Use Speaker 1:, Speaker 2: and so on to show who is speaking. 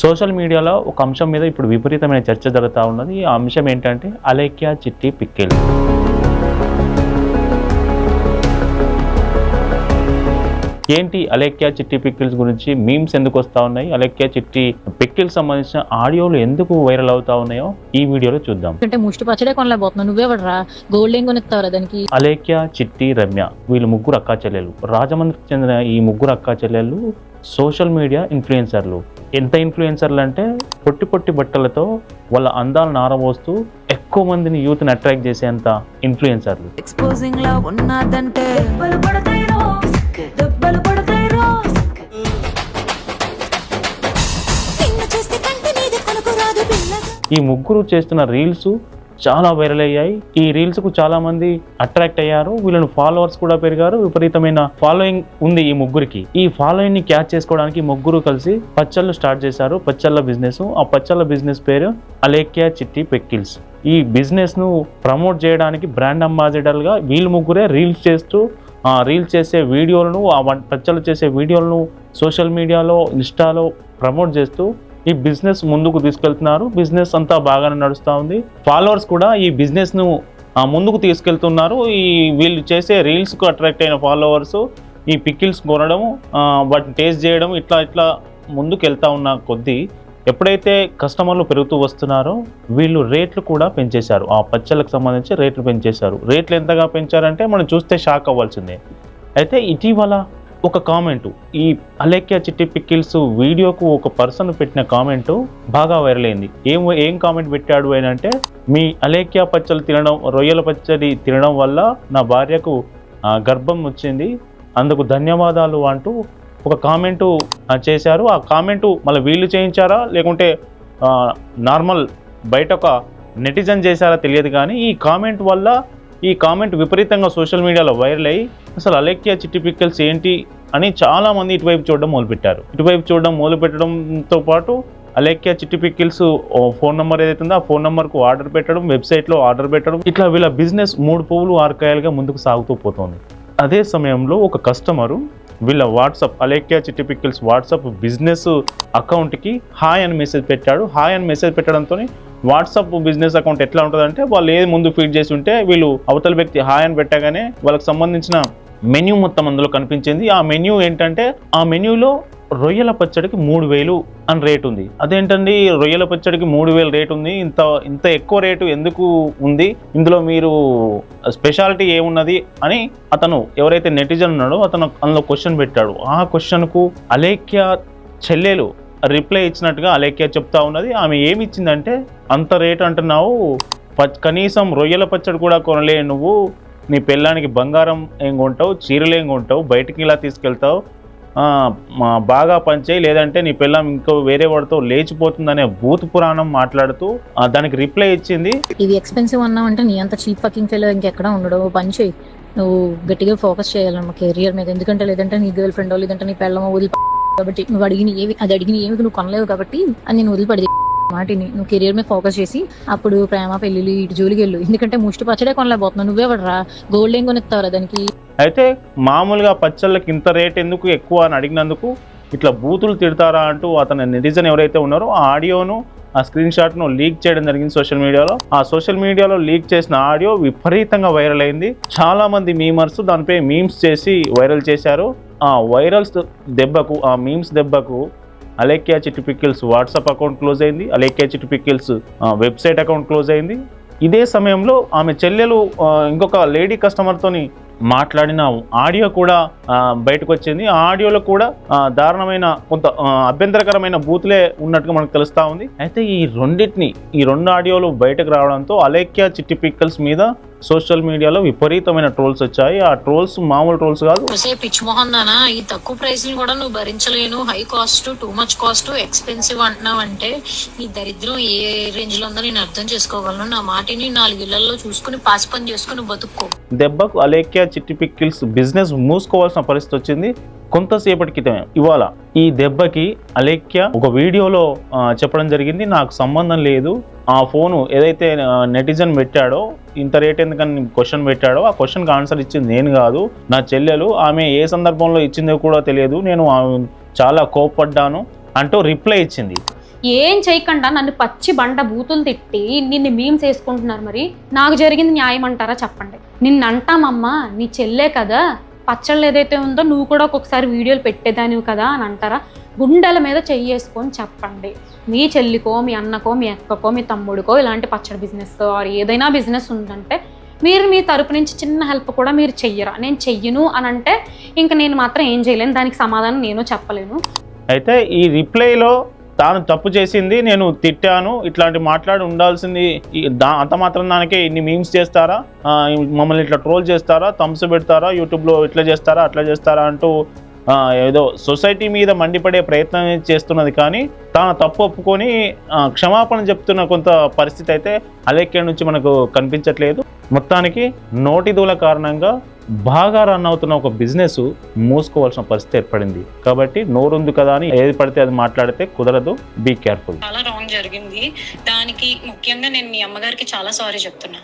Speaker 1: Social మీడియాలో ఒక అంశం మీద ఇప్పుడు విపరీతమైన చర్చ జరుగుతూ ఉన్నది. ఆ అంశం ఏంటంటే అలేఖ్య చిట్టి పిక్కిల్. ఏంటి అలేఖ్య చిట్టి పిక్కిల్స్ గురించి మీమ్స్ ఎందుకు వస్తూ ఉన్నాయి, అలేఖ్య చిట్టి పిక్కిల్స్ సంబంధించిన ఆడియోలు ఎందుకు వైరల్ అవుతా ఉన్నాయో ఈ వీడియోలో చూద్దాం. అలేఖ్య, చిట్టి, రమ్య వీళ్ళు ముగ్గురు అక్కా చెల్లెలు. రాజమండ్రికి చెందిన ఈ ముగ్గురు అక్కా చెల్లెలు సోషల్ మీడియా ఇన్ఫ్లుయెన్సర్లు. ఎంత ఇన్ఫ్లుయెన్సర్లు అంటే పొట్టి పొట్టి బట్టలతో వాళ్ళ అందాలను నారబోస్తూ ఎక్కువ మందిని యూత్ని అట్రాక్ట్ చేసేంత ఇన్ఫ్లుయెన్సర్లు. ఈ ముగ్గురు చేస్తున్న రీల్స్ చాలా వైరల్ అయ్యాయి. ఈ రీల్స్ కు చాలా మంది అట్రాక్ట్ అయ్యారు. వీళ్ళని ఫాలోవర్స్ కూడా పెరిగారు. విపరీతమైన ఫాలోయింగ్ ఉంది ఈ ముగ్గురికి. ఈ ఫాలోయింగ్ ని క్యాచ్ చేసుకోవడానికి ముగ్గురు కలిసి పచ్చళ్ళు స్టార్ట్ చేశారు. పచ్చళ్ళ బిజినెస్. ఆ పచ్చళ్ళ బిజినెస్ పేరు అలేఖ్య చిట్టి పిక్కిల్స్. ఈ బిజినెస్ ను ప్రమోట్ చేయడానికి బ్రాండ్ అంబాసిడర్ గా వీళ్ళు ముగ్గురే రీల్స్ చేస్తూ రీల్స్ చేసే వీడియోలను, ఆ పచ్చళ్ళు చేసే వీడియోలను సోషల్ మీడియాలో, ఇన్స్టాలో ప్రమోట్ చేస్తూ ఈ బిజినెస్ ముందుకు తీసుకెళ్తున్నారు. బిజినెస్ అంతా బాగానే నడుస్తూ ఉంది. ఫాలోవర్స్ కూడా ఈ బిజినెస్ ను ముందుకు తీసుకెళ్తున్నారు. ఈ వీళ్ళు చేసే రీల్స్ కు అట్రాక్ట్ అయిన ఫాలోవర్స్ ఈ పికిల్స్ కొనడం, వాటిని టేస్ట్ చేయడం, ఇట్లా ముందుకు వెళ్తా ఉన్న కొద్దీ ఎప్పుడైతే కస్టమర్లు పెరుగుతూ వస్తున్నారో వీళ్ళు రేట్లు కూడా పెంచేశారు. ఆ పచ్చళ్ళకు సంబంధించి రేట్లు పెంచేశారు. రేట్లు ఎంతగా పెంచారంటే మనం చూస్తే షాక్ అవ్వాల్సిందే. అయితే ఇటీవల ఒక కామెంటు, ఈ అలేఖ్య చిట్టి పిక్కిల్స్ వీడియోకు ఒక పర్సన్ పెట్టిన కామెంటు బాగా వైరల్ అయింది. ఏం కామెంట్ పెట్టాడు అని అంటే, మీ అలేఖ్య పచ్చళ్ళు తినడం, రొయ్యల పచ్చడి తినడం వల్ల నా భార్యకు గర్భం వచ్చింది, అందుకు ధన్యవాదాలు అంటూ ఒక కామెంటు చేశారు. ఆ కామెంటు మళ్ళీ వీళ్ళు చేయించారా లేకుంటే నార్మల్ బయట ఒక నెటిజన్ చేశారా తెలియదు, కానీ ఈ కామెంట్ విపరీతంగా సోషల్ మీడియాలో వైరల్ అయ్యి అసలు అలేఖ్య చిట్టి పిక్కిల్స్ ఏంటి అని చాలా మంది ఇటువైపు చూడడం మొదలుపెట్టారు. ఇటువైపు చూడడం మొదలుపెట్టడంతో పాటు అలేఖ్య చిట్టి పిక్కిల్స్ ఫోన్ నెంబర్ ఏదైతే ఉందో ఆ ఫోన్ నెంబర్కు ఆర్డర్ పెట్టడం, వెబ్సైట్లో ఆర్డర్ పెట్టడం, ఇట్లా వీళ్ళ బిజినెస్ 3 పువ్వులు 6 కాయలుగా ముందుకు సాగుతూ పోతుంది. అదే సమయంలో ఒక కస్టమరు వీళ్ళ వాట్సాప్, అలేఖ్య చిట్టి పిక్కిల్స్ వాట్సాప్ బిజినెస్ అకౌంట్కి హాయ్ అని మెసేజ్ పెట్టాడు. హాయ్ అని మెసేజ్ పెట్టడంతో వాట్సాప్ బిజినెస్ అకౌంట్ ఎట్లా ఉంటుందంటే, వాళ్ళు ఏది ముందు ఫీడ్ చేసి ఉంటే వీళ్ళు అవతల వ్యక్తి హాయ్ అని పెట్టగానే వాళ్ళకి సంబంధించిన మెన్యూ మొత్తం అందులో కనిపించింది. ఆ మెన్యూ ఏంటంటే, ఆ మెన్యూలో రొయ్యల పచ్చడికి 3000 అని రేట్ ఉంది. అదేంటండి రొయ్యల పచ్చడికి 3000 రేట్ ఉంది, ఇంత ఎక్కువ రేటు ఎందుకు ఉంది, ఇందులో మీరు స్పెషాలిటీ ఏమున్నది అని అతను ఎవరైతే నెటిజన్ ఉన్నాడో అతను అందులో క్వశ్చన్ పెట్టాడు. ఆ క్వశ్చన్కు అలేఖ్య చెల్లెలు రిప్లై ఇచ్చినట్టుగా అలేఖ్య చెప్తా ఉన్నది. ఆమె ఏమి ఇచ్చిందంటే, అంత రేట్ అంటున్నావు, కనీసం రొయ్యల పచ్చడి కూడా కొనలే నువ్వు, నీ పెళ్ళానికి బంగారం ఏం కొంటావు, చీరలు ఏం కొంటావు, బయటికి ఇలా తీసుకెళ్తావు, బాగా పనిచేయి లేదంటే నీ పిల్లం ఇంకో వేరే వాడితో లేచిపోతుందనే భూత పురాణం మాట్లాడుతూ దానికి రిప్లై ఇచ్చింది.
Speaker 2: ఇది ఎక్స్పెన్సివ్ అన్నావంటే నీ అంత చీప్ ఫకింగ్ ఫెలో ఇంకెక్కడ ఉండడు, పని చేయి, నువ్వు గట్టిగా ఫోకస్ చేయాలన్నమా కెరియర్ మీద. ఎందుకంటే లేదంటే నీ గర్ల్ ఫ్రెండ్ లేదంటే నీ పెళ్ళమో వదిలి, కాబట్టి నువ్వు అడిగిన ఏమి నువ్వు కొనలేవు కాబట్టి అని నేను వదిలిపడి మాటిని నువ్వు కెరియర్ మీద ఫోకస్ చేసి అప్పుడు ప్రేమ పెళ్లిళ్ళు ఇటు జోలికి వెళ్ళు. ఎందుకంటే ముష్టి పచ్చడే కొనలేకపోతున్నావు, నువ్వే పడరా, గోల్డ్ ఏం కొనిస్తావురా దానికి.
Speaker 1: అయితే మామూలుగా పచ్చళ్ళకి ఇంత రేట్ ఎందుకు ఎక్కువ అని అడిగినందుకు ఇట్లా బూతులు తిడతారా అంటూ అతని నెటిజన్ ఎవరైతే ఉన్నారో ఆ ఆడియోను, ఆ స్క్రీన్ షాట్ను లీక్ చేయడం జరిగింది సోషల్ మీడియాలో. ఆ సోషల్ మీడియాలో లీక్ చేసిన ఆడియో విపరీతంగా వైరల్ అయింది. చాలా మంది మీమర్స్ దానిపై మీమ్స్ చేసి వైరల్ చేశారు. ఆ వైరల్స్ దెబ్బకు, ఆ మీమ్స్ దెబ్బకు అలేఖ్య చిట్టి పిక్కిల్స్ వాట్సాప్ అకౌంట్ క్లోజ్ అయింది. అలేఖ్య చిట్టి పిక్కిల్స్ వెబ్సైట్ అకౌంట్ క్లోజ్ అయింది. ఇదే సమయంలో ఆమె చెల్లెలు ఇంకొక లేడీ కస్టమర్తోని మాట్లాడిన ఆడియో కూడా బయటకు వచ్చింది. ఆ ఆడియోలో కూడా దారుణమైన కొంత అభ్యంతరకరమైన బూతులే ఉన్నట్టుగా మనకు తెలుస్తూ ఉంది. అయితే ఈ 2 ఆడియోలు బయటకు రావడంతో అలేఖ్య చిట్టి పిక్కిల్స్ మీద సోషల్ మీడియాలో విపరీతమైన ట్రోల్స్ వచ్చాయి. ఆ ట్రోల్స్ మామూలు ట్రోల్స్ కాదు.
Speaker 2: పిచ్ మోహన్ దానా, ఈ తక్కువ ప్రైస్ కూడా నువ్వు భరించలేను, high cost, too much cost, expensive అంటున్నావు అంటే ఈ దరిద్రం ఏ రేంజ్ లో ఉందో నేను అర్థం చేసుకోగలను. నా మాటిని 4 ఇళ్లలో చూసుకుని పాసి పని చేసుకుని బతుక్కో.
Speaker 1: దెబ్బకు అలేఖ్య చిట్టి పిక్కిల్స్ బిజినెస్ మూసుకోవాల్సిన పరిస్థితి వచ్చింది. కొంతసేపటి క్రితమే ఇవాళ ఈ దెబ్బకి అలేఖ్య ఒక వీడియోలో చెప్పడం జరిగింది, నాకు సంబంధం లేదు, ఆ ఫోను ఏదైతే నెటిజన్ పెట్టాడో ఇంత రేట్ ఎందుకని క్వశ్చన్ పెట్టాడో ఆ క్వశ్చన్కి ఆన్సర్ ఇచ్చింది నేను కాదు, నా చెల్లెలు, ఆమె ఏ సందర్భంలో ఇచ్చిందో కూడా తెలియదు, నేను చాలా కోప్పడ్డాను అంటూ రిప్లై ఇచ్చింది.
Speaker 3: ఏం చేయకుండా నన్ను పచ్చి బండ బూతులు తిట్టి నిన్ను మీమ్స్ వేసుకుంటున్నారు. మరి నాకు జరిగింది న్యాయం అంటారా చెప్పండి. నిన్ను అంటామమ్మా, నీ చెల్లే కదా, పచ్చళ్ళు ఏదైతే ఉందో నువ్వు కూడా ఒక్కొక్కసారి వీడియోలు పెట్టేదానివి కదా అని అంటారా? గుండెల మీద చెయ్యేసుకొని చెప్పండి. మీ చెల్లికో, మీ అన్నకో, మీ అక్కకో, మీ తమ్ముడికో ఇలాంటి పచ్చడి బిజినెస్ ఆర్ ఏదైనా బిజినెస్ ఉందంటే మీరు మీ తరపు నుంచి చిన్న హెల్ప్ కూడా మీరు చెయ్యరా? నేను చెయ్యను అని అంటే ఇంక నేను మాత్రం ఏం చేయలేను, దానికి సమాధానం నేను చెప్పలేను.
Speaker 1: అయితే ఈ రిప్లైలో తాను తప్పు చేసింది, నేను తిట్టాను, ఇట్లాంటి మాట్లాడి ఉండాల్సింది, అంత మాత్రం దానికే ఇన్ని మీమ్స్ చేస్తారా, మమ్మల్ని ఇట్లా ట్రోల్ చేస్తారా, థమ్స్ పెడతారా, యూట్యూబ్లో ఇట్లా చేస్తారా అట్లా చేస్తారా అంటూ ఏదో సొసైటీ మీద మండిపడే ప్రయత్నం చేస్తున్నది. కానీ తాను తప్పు ఒప్పుకొని క్షమాపణ చెప్తున్న కొంత పరిస్థితి అయితే అలెక్కే నుంచి మనకు కనిపించట్లేదు. మొత్తానికి నోటి దూల కారణంగా బాగా రన్ అవుతున్న ఒక బిజినెస్ మూసుకోవాల్సిన పరిస్థితి ఏర్పడింది. కాబట్టి నోరుంది కదా అని ఏది పడితే అది మాట్లాడితే కుదరదు. Be careful.
Speaker 4: చాలా రాంగ్ జరిగింది. దానికి ముఖ్యంగా నేను మీ అమ్మగారికి చాలా సారీ చెప్తున్నా.